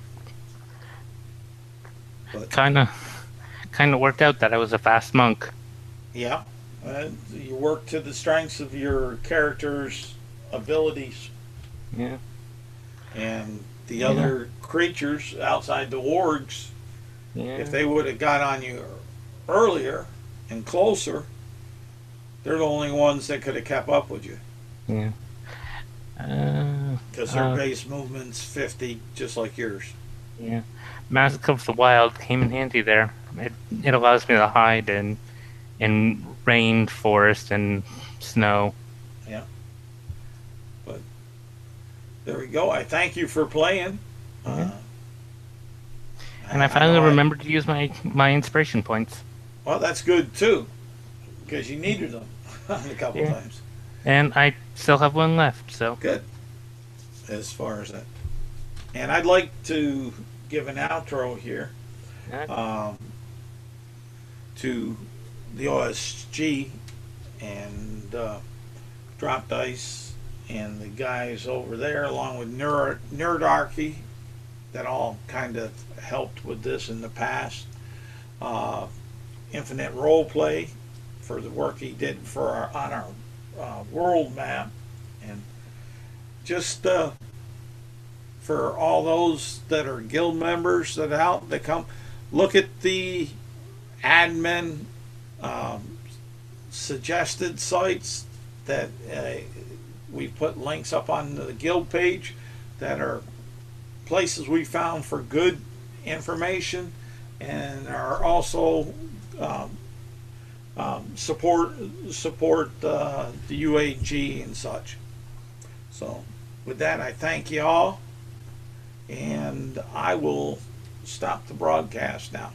[SPEAKER 1] But
[SPEAKER 2] kind of worked out that I was a fast monk.
[SPEAKER 1] Yeah. You work to the strengths of your character's abilities.
[SPEAKER 2] Yeah.
[SPEAKER 1] And the other creatures outside the wargs, if they would have got on you earlier and closer, they're the only ones that could have kept up with you.
[SPEAKER 2] Yeah.
[SPEAKER 1] Because their base movement's 50, just like yours.
[SPEAKER 2] Yeah. Mask of the Wild came in handy there. It allows me to hide and in rain, forest, and snow.
[SPEAKER 1] Yeah. But there we go. I thank you for playing.
[SPEAKER 2] Yeah. And I
[SPEAKER 1] I
[SPEAKER 2] finally
[SPEAKER 1] know
[SPEAKER 2] remembered to use my inspiration points.
[SPEAKER 1] well, that's good too, because you needed them a couple
[SPEAKER 2] Yeah.
[SPEAKER 1] times.
[SPEAKER 2] And I still have one left, so.
[SPEAKER 1] Good. As far as that. And I'd like to give an outro here um, to the OSG and Drop Dice and the guys over there, along with Nerdarchy, that all kind of helped with this in the past. Infinite Roleplay for the work he did for on our world map, and just for all those that are guild members that come look at the admin suggested sites that we put links up on the guild page that are places we found for good information, and are also support the UAG and such. So with that, I thank you all, and I will stop the broadcast now.